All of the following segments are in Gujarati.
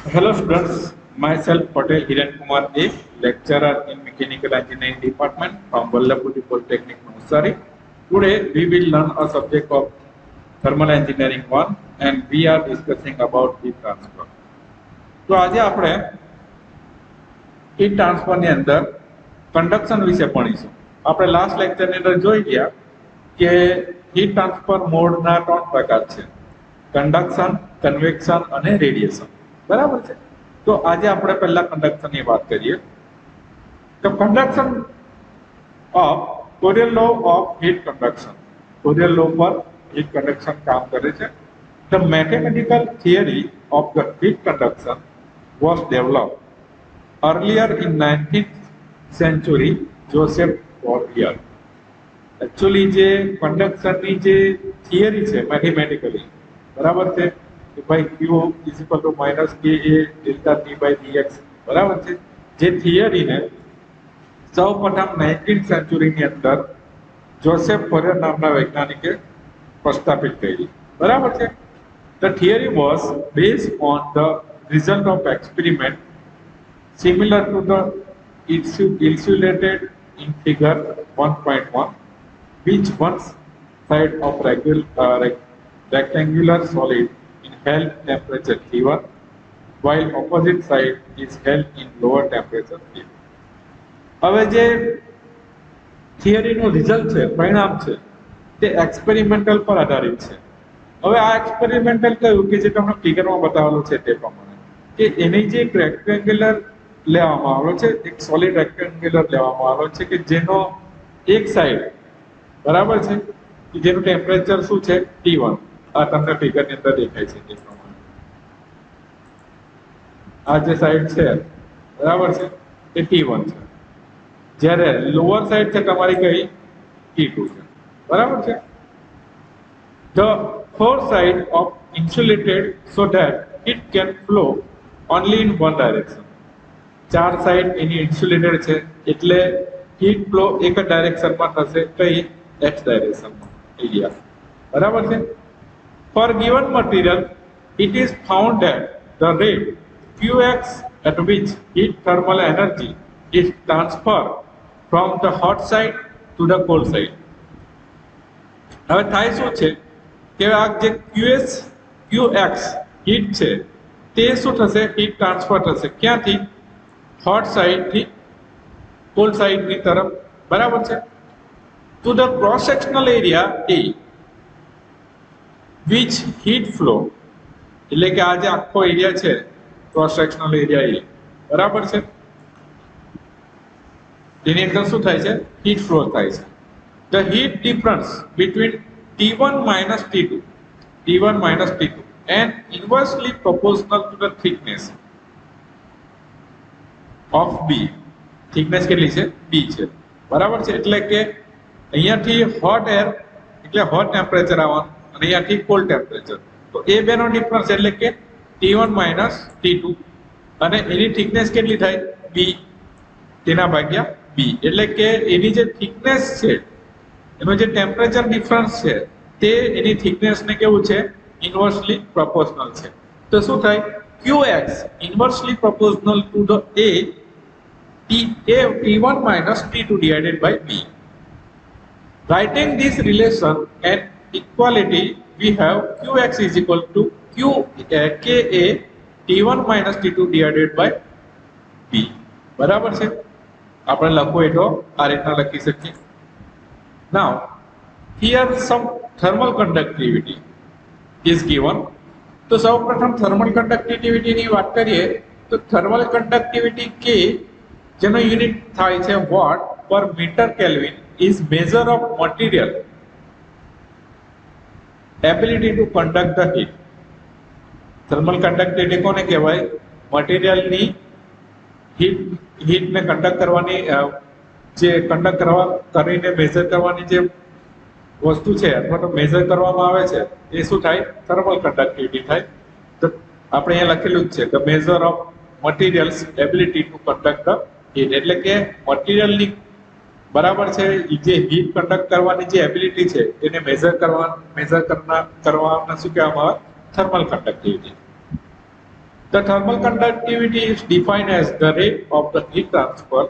Hello students, myself Patel Hiren Kumar A, lecturer in Mechanical Engineering Department from Vallabhpuri Polytechnic, Navsari. Today we will learn a subject of Thermal Engineering 1 and we are discussing about heat transfer. તો આજે આપણે હીટ ટ્રાન્સફરની અંદર કન્ડક્શન વિશે ભણીશું. આપણે લાસ્ટ લેક્ચરની અંદર જોઈ ગયા કે હીટ ટ્રાન્સફર મોડના ત્રણ પ્રકાર છે: કન્ડક્શન, કન્વેક્શન અને રેડિયેશન. બરાબર છે. તો આજે આપણે પહેલા કન્ડક્શનની વાત કરીએ. તો conduction of Korean law of heat conduction. Korean law પર હીટ કન્ડક્શન કામ કરે છે. The mathematical theory of the heat conduction was developed earlier in 19th century Joseph Fourier. Actually જે કન્ડક્શનની જે થિયરી છે મેથેમેટિકલી, બરાબર છે, કે ભાઈ q is equal to minus ka delta t by dx, બરાબર છે, જે થિયરીને સૌપ્રથમ 19th સેન્ચુરીની અંદર જોસેફ ફોરિયર નામના વૈજ્ઞાનિકે પ્રસ્થાપિત કરી. બરાબર છે. The theory was based on the result of experiment similar to the illustrated in figure 1.1, which one side of rectangular solid is held temperature T1 while opposite side is held in lower temperature T2. હવે જે થિયરીનું રિઝલ્ટ છે, પરિણામ છે, તે એક્સપેરિમેન્ટલ પર આધારિત છે. હવે આ એક્સપેરિમેન્ટલ કયું કે જે તમને ફિગરમાં બતાવેલું છે તે પ્રમાણે કે એની જે એક રેક્ટેંગ્યુલર લેવામાં આવેલો છે, એક સોલિડ રેક્ટેંગ્યુલર લેવામાં આવેલો છે કે જેનો એક સાઈડ, બરાબર છે, કે જેનું ટેમ્પરેચર શું છે T1. આ તમને ફિગરની અંદર દેખાય છે તે પ્રમાણે. આ જે સાઈડ છે, બરાબર છે, એ T1 છે, જ્યારે લોઅર સાઈડ છે તમારી કઈ T2 છે. બરાબર છે. The four sides of insulated so that it can flow only in one direction. ચાર સાઈડ એની ઇન્સ્યુલેટેડ છે એટલે હીટ ફ્લો એક જ ડાયરેક્શનમાં થશે, કઈ x ડાયરેક્શનમાં એરિયા. બરાબર છે. For given material it is found that the rate qx at which heat thermal energy is transferred from the hot side to the cold side. હવે થાય શું છે કે આ જે qx હીટ છે તે શું થશે, હીટ ટ્રાન્સફર થશે ક્યાંથી, હોટ સાઈડ થી કોલ્ડ સાઈડ ની તરફ. બરાબર છે. To the cross sectional area A which heat flow, એટલે કે આ જે આખો એરિયા છે ક્રોસ સેક્શનલ એરિયા A, બરાબર છે, તેની અંદર શું થાય છે, હીટ ફ્લો થાય છે. The heat difference between T1 minus T2 and inversely proportional to the thickness of B. thickness કેટલી છે, B છે. બરાબર છે. એટલે કે અહીંયાથી હોટ એર એટલે હોટ ટેમ્પરેચર આવવાનું અને અહીંયાથી કોલ્ડ ટેમ્પરેચર, તો એ બેનો ડિફરન્સ એટલે કે T1 minus T2 અને એની થિકનેસ કેટલી થાય, B, તેના ભાગ્યા B. એટલે કે એની જે થિકનેસ છે એનો જે ટેમ્પરેચર ડિફરન્સ છે તે એની થિકનેસને કેવું છે, ઇન્વર્સલી પ્રોપોર્શનલ છે. તો શું થાય, qx inversely proportional to the T1 minus T2 divided by B. Writing this relation and equality, we have qx is equal to ka T1 minus T2 divided by B. બરાબર છે. આપણે લખો એટલો આ રીતના લખી શકીએ. Now here some thermal conductivity is given. તો સૌપ્રથમ થર્મલ કન્ડક્ટિવિટીની વાત કરીએ તો થર્મલ કન્ડક્ટિવિટી કે જેનો યુનિટ થાય છે watt per meter kelvin is measure of material ability to conduct the heat. Thermal conductivity કોને કહેવાય, મટીરિયલની હીટને કંડક્ટ કરવાની, જે કંડક્ટ કરવા કરીને મેઝર કરવાની જે વસ્તુ છે અથવા તો મેઝર કરવામાં આવે છે એ શું થાય, થર્મલ કન્ડક્ટિવિટી થાય. તો આપણે અહીંયા લખેલું જ છે the measure of materials ability to conduct the heat, એટલે કે મટીરિયલની, બરાબર છે, જે હીટ કંડક્ટ કરવાની જે એબિલિટી છે એને મેઝર કરવાને શું કહેવામાં આવે, thermal conductivity. The thermal conductivity is defined as the rate of the heat transfer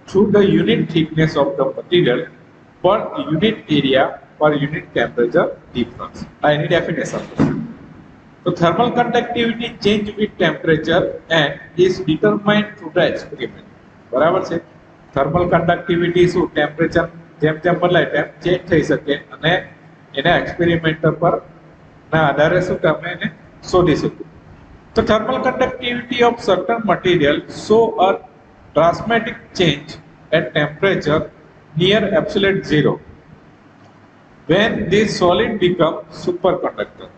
through the unit thickness of the material per unit area per unit temperature difference. Any definition. So thermal conductivity change with temperature and is determined through the experiment. બરાબર છે. થર્મલ કન્ડક્ટિવિટી શું ટેમ્પરેચર જેમ જેમ બદલાય તેમ ચેન્જ થઈ શકે અને એને એક્સપેરિમેન્ટર પર ના આધારે શું તમે એને શોધી શકો. The thermal conductivity of certain material show a dramatic change at temperature near absolute zero when this solid becomes superconductor.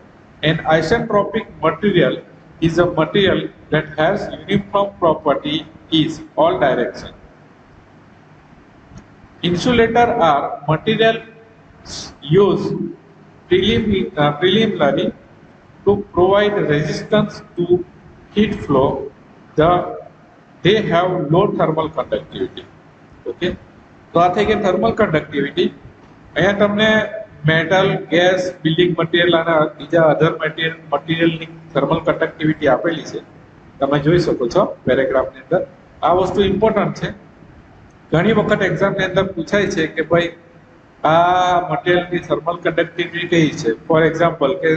An isentropic material is a material that has uniform property in all directions. Insulator are materials used preliminary to provide resistance to heat flow. They have low thermal conductivity. Okay, તો આ થઈ ગઈ thermal conductivity. અહીંયા તમને મેટલ, ગેસ, બિલ્ડિંગ મટીરિયલ અને બીજા અધર મટીરિયલની થર્મલ કન્ડક્ટિવિટી આપેલી છે. તમે જોઈ શકો છો પેરેગ્રાફની અંદર. આ વસ્તુ ઇમ્પોર્ટન્ટ છે. ઘણી વખત એક્ઝામની અંદર પૂછાય છે કે ભાઈ આ મટીરિયલની થર્મલ કન્ડક્ટિવિટી કઈ છે. ફોર એક્ઝામ્પલ કે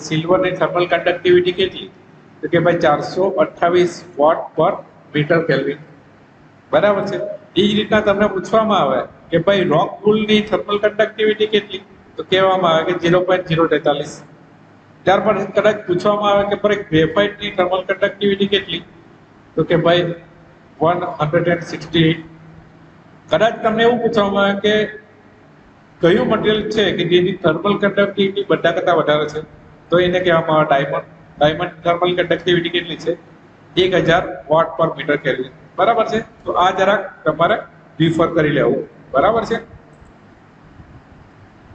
સિલ્વરની થર્મલ કન્ડક્ટિવિટી કેટલી, તો કે ભાઈ 428 વોટ પર મીટર કેલ્વિન. બરાબર છે. એ જ રીતના તમને પૂછવામાં આવે કે ભાઈ રોક વૂલની થર્મલ કન્ડક્ટિવિટી કેટલી, તો કહેવામાં આવે કે 0.043. ત્યાર પછી કદાચ પૂછવામાં આવે કે ભાઈ ગ્રેફાઇટની થર્મલ કન્ડક્ટિવિટી કેટલી, તો કે ભાઈ 168. કદાચ તમને એવું પૂછવામાં આવે કે કયું મટીરિયલ છે કે જેની થર્મલ કન્ડક્ટિવિટી બધા કરતા વધારે છે, તો એને કહેવામાં આવે ડાયમંડ. ડાયમંડ થર્મલ કન્ડક્ટિવિટી કેટલી છે, 1000 વોટ પર મીટર કેલ્વિન. બરાબર છે. તો આ જરાક તમારે રિફર કરી લેવું. બરાબર છે.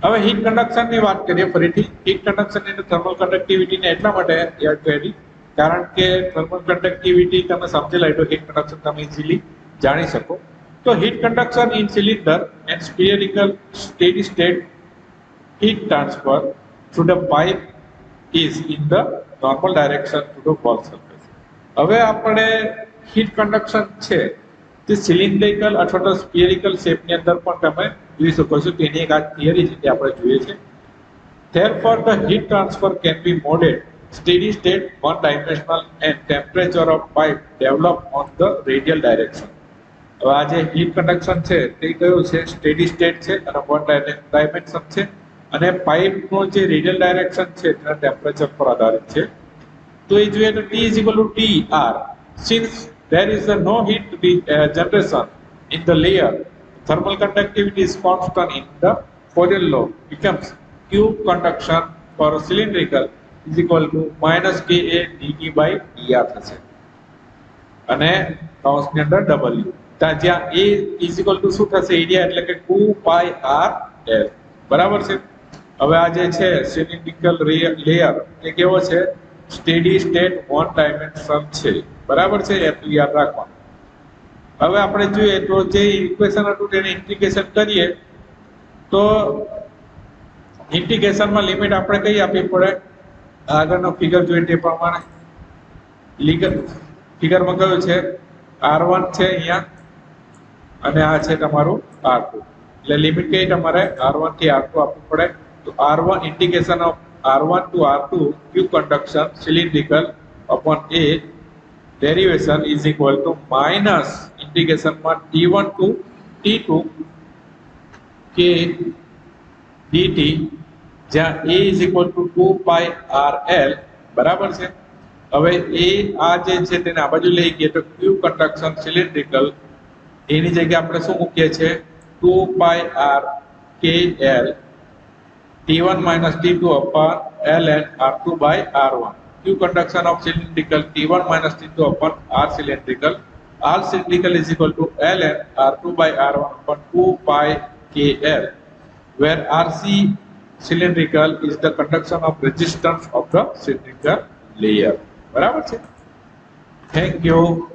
હવે હીટ કન્ડક્શનની વાત કરીએ ફરીથી. હીટ કન્ડક્શનની અંદર થર્મલ કન્ડક્ટિવિટીને એટલા માટે યાદ કરી કારણ કે થર્મલ કન્ડક્ટિવિટી તમે સમજેલા તો હીટ કન્ડક્શન તમે ઇઝીલી જાણી શકો. તો heat conduction in cylinder and spherical steady state heat transfer through the pipe is in the normal direction to the wall surface. હવે આપણે હીટ કન્ડક્શન છે તે સિલિન્ડ્રિકલ અથવા તો સ્ફેરિકલ શેપની અંદર પણ તમે જોઈ શકો છો. તેની એક આ થિયરી છે તે આપણે જોઈએ છે. Therefore the heat transfer can be modeled steady state, one dimensional and temperature of pipe develop on the radial direction. હવે આ જે હીટ કન્ડક્શન છે તે કયું છે, સ્ટેડી સ્ટેટ છે અને વન ડાયમેન્શન છે અને પાઇપનો જે રેડિયલ ડાયરેક્શન છે તેના ટેમ્પરેચર પર આધારિત છે. તો એ જોઈએ તો T is equal to TR. Since there is no heat generation in the layer, thermal conductivity is constant in the Fourier law becomes Q conduction for cylindrical is equal to minus Ka dt by dr થશે અને કૌંસની અંદર W. જ્યાં A is equal to શું થશે, એરિયા એટલે કે 2 pi r l. બરાબર છે. હવે આ જે છે સિલિન્ડ્રિકલ લેયર એ કેવો છે, સ્ટેડી સ્ટેટ વન ડાયમેન્શન છે. બરાબર છે. એટલું યાદ રાખવાનું. હવે આપણે જોઈએ તો જે ઇક્વેશન હતું તેને ઇન્ટિગ્રેશન કરીએ તો ઇન્ટિગ્રેશનમાં લિમિટ આપણે કઈ આપવી પડે, આગળનો ફિગર જોઈએ તે પ્રમાણે. ફિગરમાં કયું છે, R1 છે અહીંયા અને આ છે તમારું R2. એટલે લિમિટ કઈ તમારે R1 થી R2 આપવું પડે. તો R1 integration of R1 to R2 Q conduction cylindrical upon A derivation is equal to minus integration માં T1 to T2 K dt જ્યાં A is equal to 2 pi RL. બરાબર છે. હવે એ આ જે છે તેને આ બાજુ લઈ ગઈએ તો Q conduction cylindrical એની જગ્યાએ આપણે શું મૂકીએ છીએ, 2 pi R KL T1 minus T2 upon ln R2 by R1. Q conduction of cylindrical T1 minus T2 upon R cylindrical. R cylindrical is equal to ln R2 by R1 upon 2 pi KL, where RC cylindrical is the conduction of resistance of the cylindrical layer. બરાબર છે. Thank you.